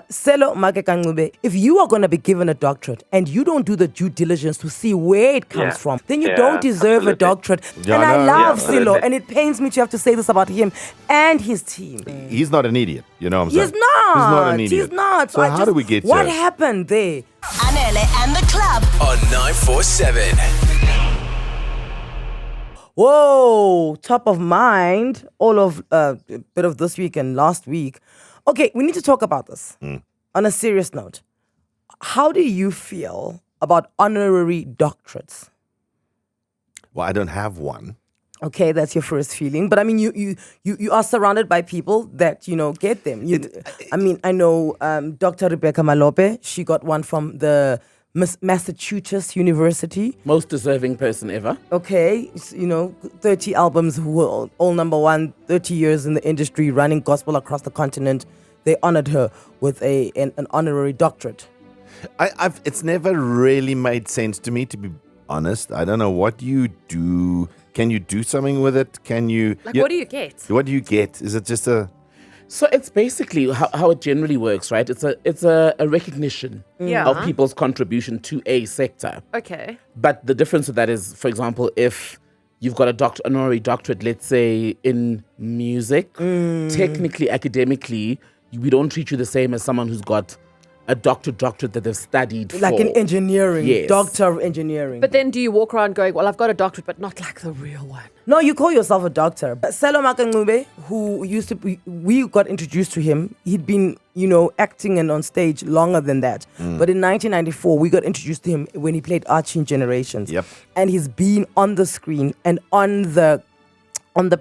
Selo Makekangube, if you are going to be given a doctorate and you don't do the due diligence to see where it comes from, then you don't deserve a doctorate. Yeah, and I love Selo, absolutely. and it pains me to have to say this about him and his team. He's not an idiot, you know what I'm saying? He's not. He's not an idiot. He's not. So how do we get what here? happened there? Anele and the club on 947. Whoa, top of mind, all of a bit of this week and last week. Okay, we need to talk about this on a serious note. How do you feel about honorary doctorates? Well, I don't have one. Okay, that's your first feeling. But I mean, you are surrounded by people that, get them. I know Dr. Rebecca Malope, she got one from the Massachusetts University. Most deserving person ever. Okay, 30 albums, who were all number one, 30 years in the industry, running gospel across the continent. They honored her with an honorary doctorate. It's never really made sense to me, to be honest. I don't know what you do. Can you do something with it? Can you... what do you get? What do you get? Is it just a... So it's basically how it generally works, right? It's a recognition of people's contribution to a sector. Okay. But the difference with that is, for example, if you've got honorary doctorate, let's say in music, technically, academically, we don't treat you the same as someone who's got a doctorate that they've studied like for. in engineering, Yes. doctor of engineering. But then do you walk around going, well, I've got a doctorate, but not like the real one? No, you call yourself a doctor. Selo Makangube, who used to be, we got introduced to him. He'd been, acting and on stage longer than that. But in 1994, we got introduced to him when he played Archie in Generations. Yep. And he's been on the screen and on the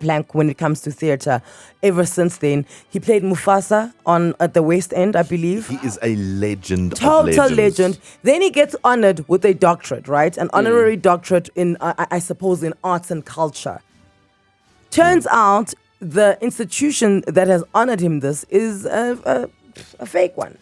plank when it comes to theatre ever since then. He played Mufasa at the West End, I believe. He is a legend of Total legends. legend. Then he gets honored with a doctorate, right? An honorary doctorate in, I suppose, in arts and culture. Turns out the institution that has honored him this is a fake one.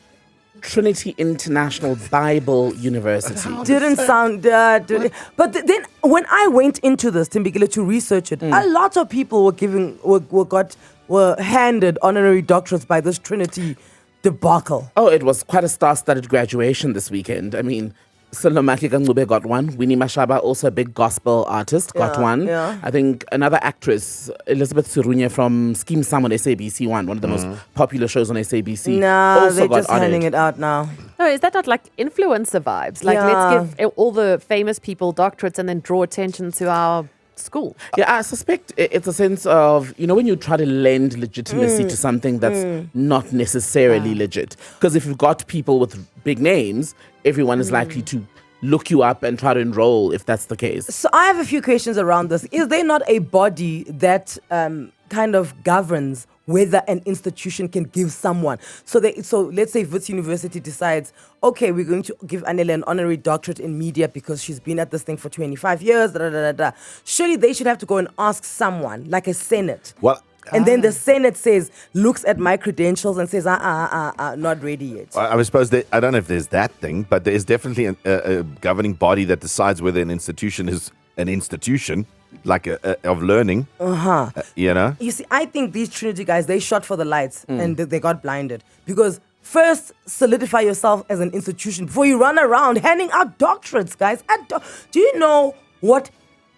Trinity International Bible University. Didn't sound but then when I went into this, Thembekile, to research it, a lot of people were handed honorary doctorates by this Trinity debacle. Oh, it was quite a star-studded graduation this weekend. I mean, Salomaki Kangube got one. Winnie Mashaba, also a big gospel artist, got one. Yeah. I think another actress, Elizabeth Surunya from Scheme Sam on SABC one of the most popular shows on SABC. Nah, also they're got just honored. handing it out now. No, is that not like influencer vibes? Like, let's give all the famous people doctorates and then draw attention to our school. Yeah, I suspect it's a sense of, when you try to lend legitimacy to something that's not necessarily legit. Because if you've got people with big names, everyone is likely to look you up and try to enroll if that's the case. So I have a few questions around this. Is there not a body that kind of governs whether an institution can give someone? So let's say Wits University decides, okay, we're going to give Anele an honorary doctorate in media because she's been at this thing for 25 years. Surely they should have to go and ask someone, like a Senate. Well, And then the Senate looks at my credentials and says, not ready yet. I suppose I don't know if there's that thing, but there is definitely a governing body that decides whether an institution is an institution, like of learning. You see, I think these Trinity guys, they shot for the lights and they got blinded. Because first, solidify yourself as an institution before you run around handing out doctorates, guys. Do you know what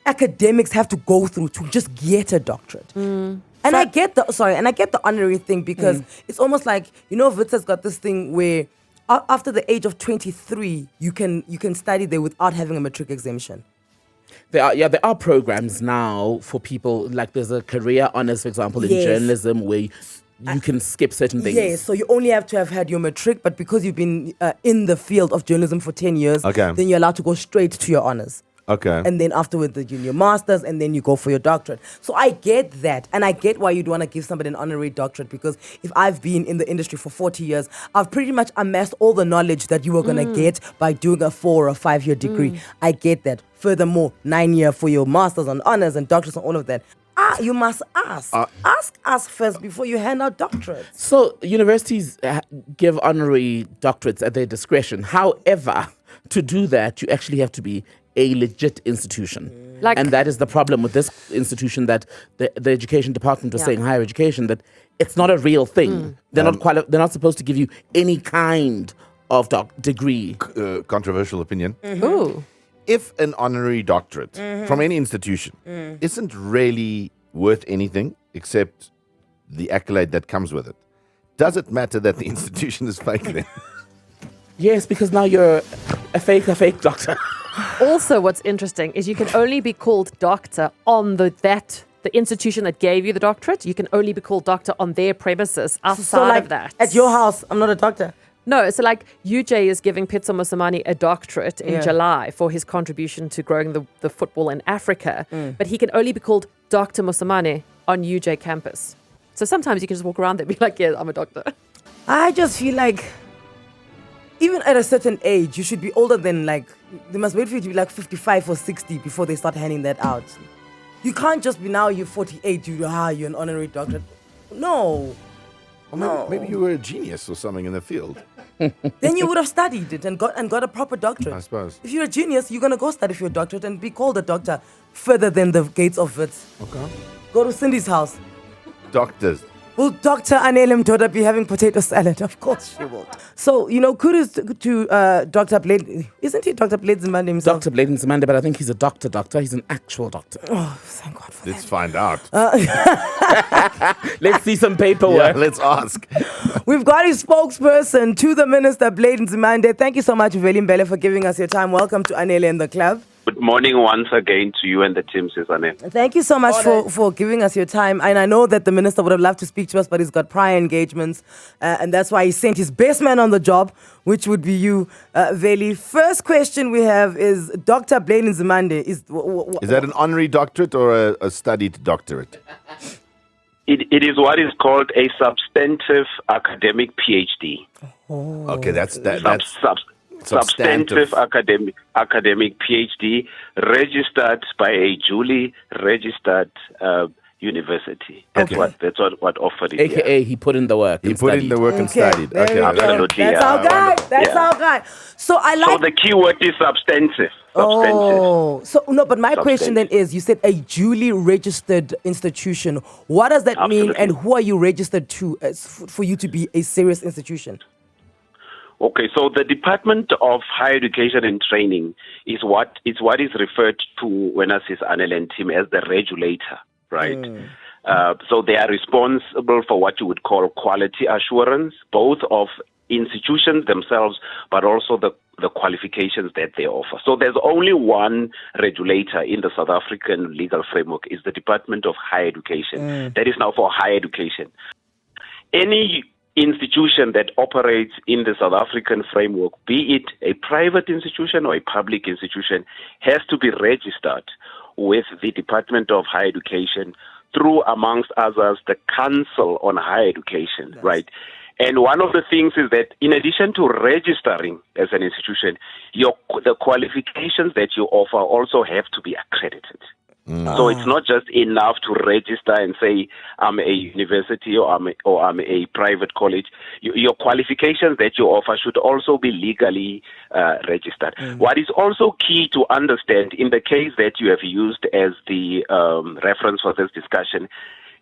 academics have to go through to just get a doctorate? And I get the honorary thing because it's almost like, Wits has got this thing where after the age of 23, you can study there without having a matric exemption. There are programs now for people, like there's a career honors, for example, in journalism where you can skip certain things. Yes, so you only have to have had your matric, but because you've been in the field of journalism for 10 years, then you're allowed to go straight to your honors. Okay. And then afterwards, you do your master's, and then you go for your doctorate. So I get that. And I get why you'd want to give somebody an honorary doctorate, because if I've been in the industry for 40 years, I've pretty much amassed all the knowledge that you were going to get by doing a 4 or 5 year degree. I get that. Furthermore, 9 year for your master's and honors and doctorates and all of that. You must ask. Ask us first before you hand out doctorates. So universities give honorary doctorates at their discretion. However, to do that, you actually have to be a legit institution. Like- And that is the problem with this institution, that the education department was saying, higher education, that it's not a real thing. They're not supposed to give you any kind of degree. Controversial opinion. Ooh. If an honorary doctorate from any institution isn't really worth anything except the accolade that comes with it, does it matter that the institution is fake then? Yes, because now you're a fake doctor. Also, what's interesting is you can only be called doctor on the institution that gave you the doctorate. You can only be called doctor on their premises. Outside of that, at your house, I'm not a doctor. No, so like UJ is giving Pitso Mosamani a doctorate in July for his contribution to growing the football in Africa, but he can only be called Dr. Mosamani on UJ campus. So sometimes you can just walk around there and be like, yeah, I'm a doctor. I just feel like even at a certain age, you should be older than they must wait for you to be like 55 or 60 before they start handing that out. You can't just be now you're 48, you're an honorary doctorate. No. Or maybe you were a genius or something in the field. Then you would have studied it and got a proper doctorate. I suppose. If you're a genius, you're gonna go study for your doctorate and be called a doctor further than the gates of it. Okay. Go to Cindy's house. Doctors. Will Dr. Anele Mdoda be having potato salad? Of course she will. So, kudos to Dr. Blade. Isn't he Dr. Blade Nzimande himself? Dr. Blade Nzimande, but I think he's a doctor. He's an actual doctor. Oh, thank God for Let's find out. Let's see some paperwork. Yeah, let's ask. We've got his spokesperson to the Minister, Blade Nzimande. Thank you so much, Veli Mbele, for giving us your time. Welcome to Anele and the club. Good morning once again to you and the team, Susanne. Thank you so much for giving us your time. And I know that the minister would have loved to speak to us, but he's got prior engagements. And that's why he sent his best man on the job, which would be you, Veli. First question we have is Dr. Blade Nzimande. Is that an honorary doctorate or a studied doctorate? It is what is called a substantive academic PhD. Oh. Okay, that's substantive academic PhD registered by a duly registered university. That's what offered it. AKA he put in the work. He put in the work and studied. Okay, absolutely. That's our guy. That's our guy. So So the key word is substantive. Oh, so no, but my question then is, you said a duly registered institution. What does that mean, and who are you registered to for you to be a serious institution? Okay, so the Department of Higher Education and Training is what is referred to when I say Anele and team as the regulator, right? So they are responsible for what you would call quality assurance, both of institutions themselves, but also the qualifications that they offer. So there's only one regulator in the South African legal framework, is the Department of Higher Education. That is now for higher education. Any institution that operates in the South African framework, be it a private institution or a public institution, has to be registered with the Department of Higher Education through, amongst others, the Council on Higher Education, right? And one of the things is that in addition to registering as an institution, the qualifications that you offer also have to be accredited. So it's not just enough to register and say, I'm a university or I'm a private college. Your qualifications that you offer should also be legally registered. What is also key to understand in the case that you have used as the reference for this discussion,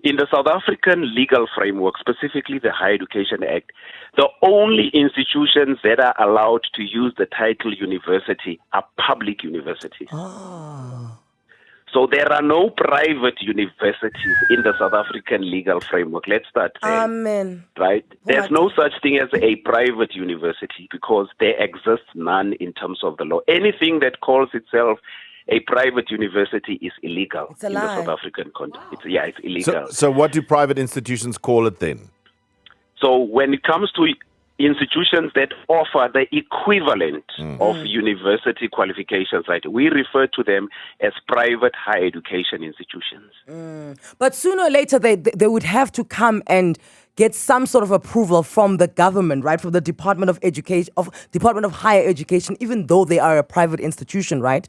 in the South African legal framework, specifically the Higher Education Act, the only institutions that are allowed to use the title university are public universities. So there are no private universities in the South African legal framework. Let's start there. Amen. Right? There's no such thing as a private university because there exists none in terms of the law. Anything that calls itself a private university is illegal in the South African context. It's illegal. So what do private institutions call it then? So when it comes to institutions that offer the equivalent of university qualifications, right, we refer to them as private higher education institutions. But sooner or later, they would have to come and get some sort of approval from the government, right, from the Department of Education, Department of Higher Education, even though they are a private institution, right?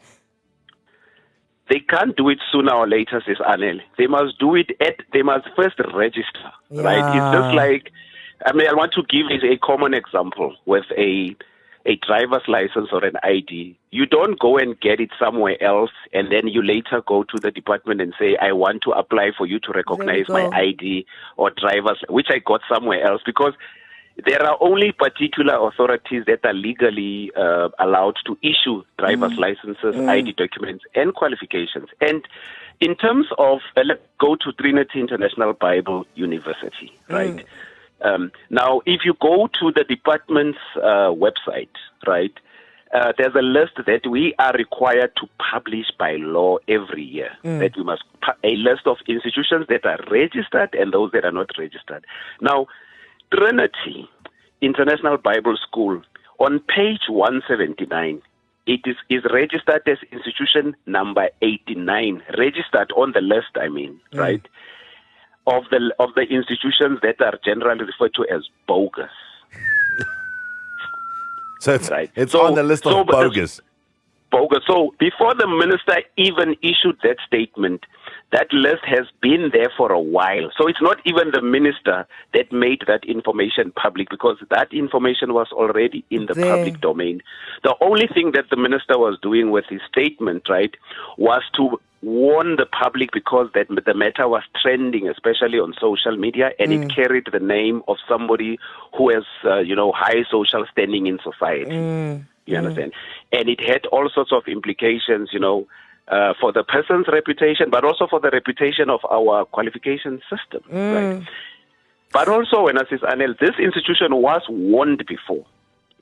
They can't do it sooner or later, says Anele. They must do it they must first register, right? It's just like, I want to give a common example with a a driver's license or an ID, you don't go and get it somewhere else and then you later go to the department and say, I want to apply for you to recognize my ID or driver's, which I got somewhere else, because there are only particular authorities that are legally allowed to issue driver's licenses, ID documents, and qualifications. And in terms of, let's go to Trinity International Bible University, right? Now, if you go to the department's website, right, there's a list that we are required to publish by law every year. That we must a list of institutions that are registered and those that are not registered. Now, Trinity International Bible School, on page 179, it is registered as institution number 89, registered on the list, right? Of the institutions that are generally referred to as bogus. So it's, right. it's on the list of bogus. Bogus. So before the minister even issued that statement, that list has been there for a while. So it's not even the minister that made that information public, because that information was already in the public domain. The only thing that the minister was doing with his statement, right, was to warn the public, because that the matter was trending, especially on social media, and it carried the name of somebody who has, high social standing in society. You understand? And it had all sorts of implications, for the person's reputation, but also for the reputation of our qualification system. Right? But also, when I say, Anele, this institution was warned before,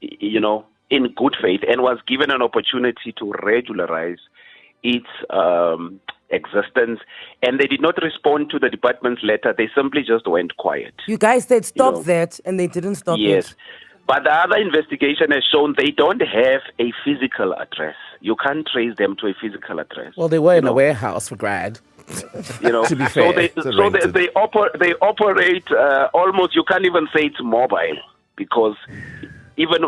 in good faith, and was given an opportunity to regularize its existence, and they did not respond to the department's letter. They simply just went quiet. You guys said stop that, and they didn't stop it. Yes. But the other investigation has shown they don't have a physical address. You can't trace them to a physical address. Well, they were in a warehouse for grad. To be fair. They operate almost, you can't even say it's mobile, because even,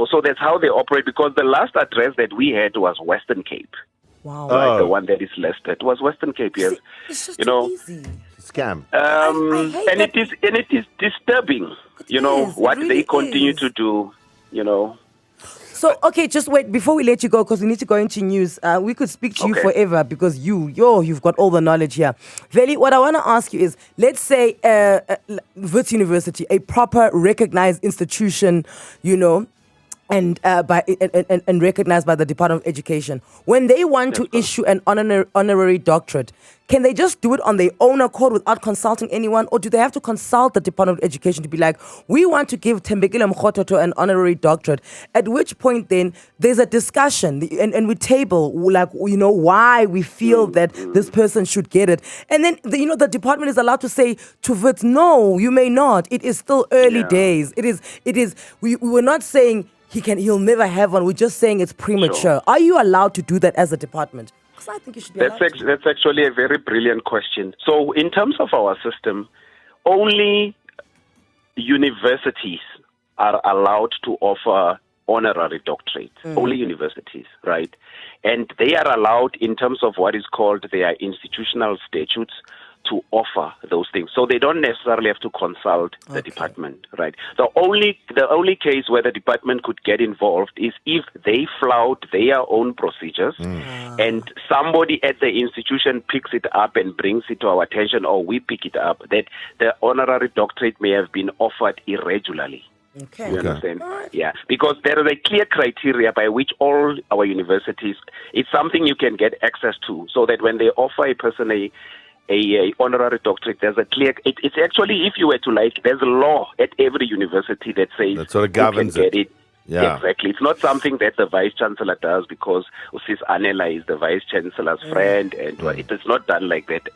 so that's how they operate, because the last address that we had was Western Cape. Wow. Right, the one that is listed was Western Cape, yes. It's just too easy. Scam. And it is disturbing, what really they continue to do, So, okay, just wait, before we let you go, because we need to go into news, we could speak to you forever, because you've got all the knowledge here. Veli, what I want to ask you is, let's say Wits University, a proper recognized institution, and recognized by the Department of Education. When they want to issue an honorary doctorate, can they just do it on their own accord without consulting anyone, or do they have to consult the Department of Education to be like, we want to give Thembekile Mrototo an honorary doctorate? At which point then there's a discussion and we table why we feel that this person should get it, and then the department is allowed to say to Wits, no, you may not. It is still early days. It is. We were not saying he'll never have one. We're just saying it's premature. Sure. Are you allowed to do that as a department? Because I think you should be allowed to. That's actually a very brilliant question. So in terms of our system, only universities are allowed to offer honorary doctorates. Only universities, right? And they are allowed, in terms of what is called their institutional statutes, to offer those things. So they don't necessarily have to consult the department, right? The only case where the department could get involved is if they flout their own procedures and somebody at the institution picks it up and brings it to our attention, or we pick it up, that the honorary doctorate may have been offered irregularly. Okay. You understand? Yeah, because there is a clear criteria by which all our universities, it's something you can get access to, so that when they offer a person a honorary doctorate, there's a clear, it's actually, if you were to there's a law at every university that says that sort of governs you can get it. Yeah. Exactly. It's not something that the Vice Chancellor does because Sis Anele is the Vice Chancellor's friend, and it is not done like that.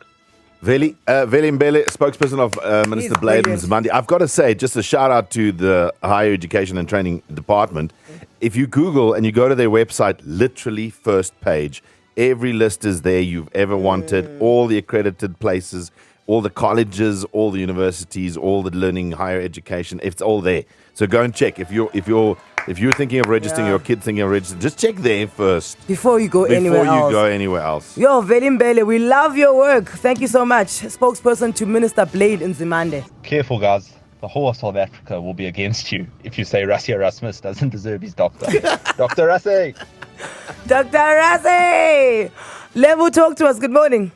Veli Mbele, spokesperson of Minister Blade Nzimande. I've got to say, just a shout out to the Higher Education and Training Department. If you Google and you go to their website, literally first page, every list is there you've ever wanted, all the accredited places, all the colleges, all the universities, all the learning, higher education. It's all there. So go and check. If you're thinking of registering, your kid thinking of registering, just check there first before you go anywhere else. Yo, Veli Mbele, we love your work. Thank you so much. Spokesperson to Minister Blade Nzimande. Careful, guys. the whole of South Africa will be against you if you say Rassie Erasmus doesn't deserve his doctor. Dr. Rassie! Dr. Rassie! Levu, talk to us. Good morning.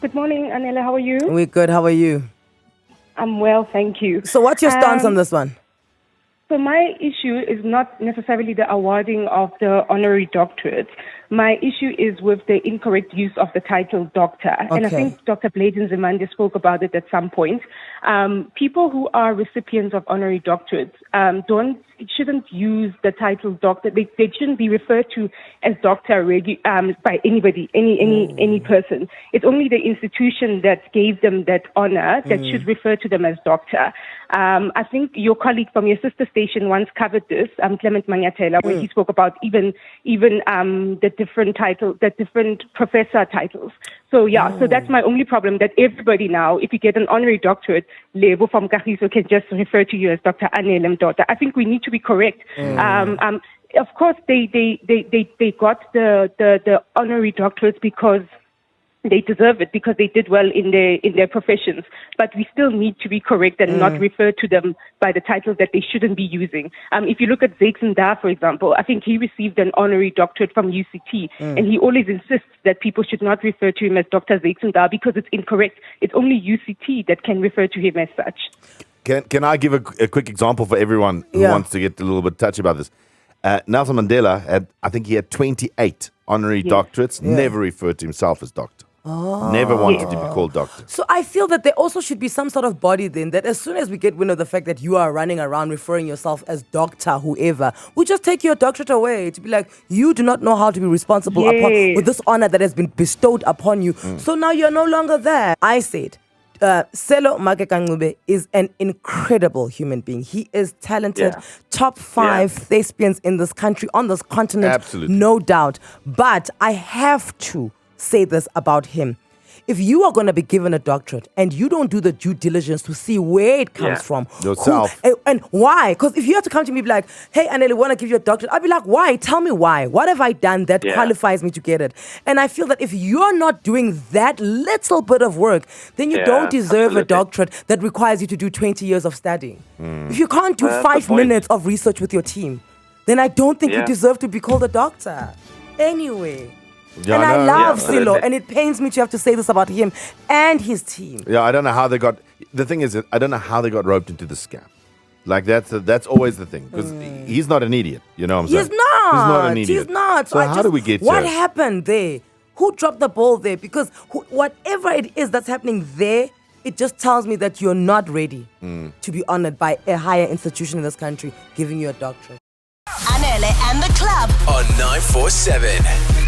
Good morning, Anele. How are you? We're good. How are you? I'm well, thank you. So what's your stance on this one? So my issue is not necessarily the awarding of the honorary doctorate. My issue is with the incorrect use of the title doctor. And I think Dr. Nzimande spoke about it at some point. People who are recipients of honorary doctorates shouldn't use the title doctor. They shouldn't be referred to as doctor by anybody, any person. It's only the institution that gave them that honor that should refer to them as doctor. I think your colleague from your sister station once covered this, Clement Manyatela, when he spoke about even the different titles, the different professor titles. So so that's my only problem, that everybody now, if you get an honorary doctorate, Lebo from Kagiso can just refer to you as Dr. Anele Mdoda. I think we need to be correct. Of course, they got the honorary doctorates because they deserve it, because they did well in their professions. But we still need to be correct and not refer to them by the titles that they shouldn't be using. If you look at Nzimande, for example, I think he received an honorary doctorate from UCT, and he always insists that people should not refer to him as Dr. Nzimande because it's incorrect. It's only UCT that can refer to him as such. Can I give a quick example for everyone who wants to get a little bit touchy about this? Nelson Mandela I think he had 28 honorary doctorates, never referred to himself as doctor. Never wanted to be called doctor. So I feel that there also should be some sort of body then, that as soon as we get wind of the fact that you are running around referring yourself as doctor, whoever, we just take your doctorate away to be like, you do not know how to be responsible with this honor that has been bestowed upon you. So now you're no longer there. I said, Selo Makekangube is an incredible human being. He is talented, top 5 thespians in this country, on this continent. Absolutely. No doubt. But I have to say this about him. If you are going to be given a doctorate and you don't do the due diligence to see where it comes from, yourself, and why? Because if you have to come to me and be like, hey, Anele, want to give you a doctorate, I'll be like, why? Tell me why. What have I done that qualifies me to get it? And I feel that if you're not doing that little bit of work, then you don't deserve a doctorate that requires you to do 20 years of studying. If you can't do 5 minutes of research with your team, then I don't think you deserve to be called a doctor. Anyway. Yeah, and I love Silo, and it pains me to have to say this about him and his team. Yeah, I don't know how they got. The thing is, I don't know how they got roped into the scam. Like that's always the thing, because he's not an idiot. You know what I'm saying? He's not. He's not an idiot. He's not. So how do we get what here? happened there? Who dropped the ball there? Because whatever it is that's happening there, it just tells me that you're not ready to be honored by a higher institution in this country giving you a doctorate. Anele and the club on 947.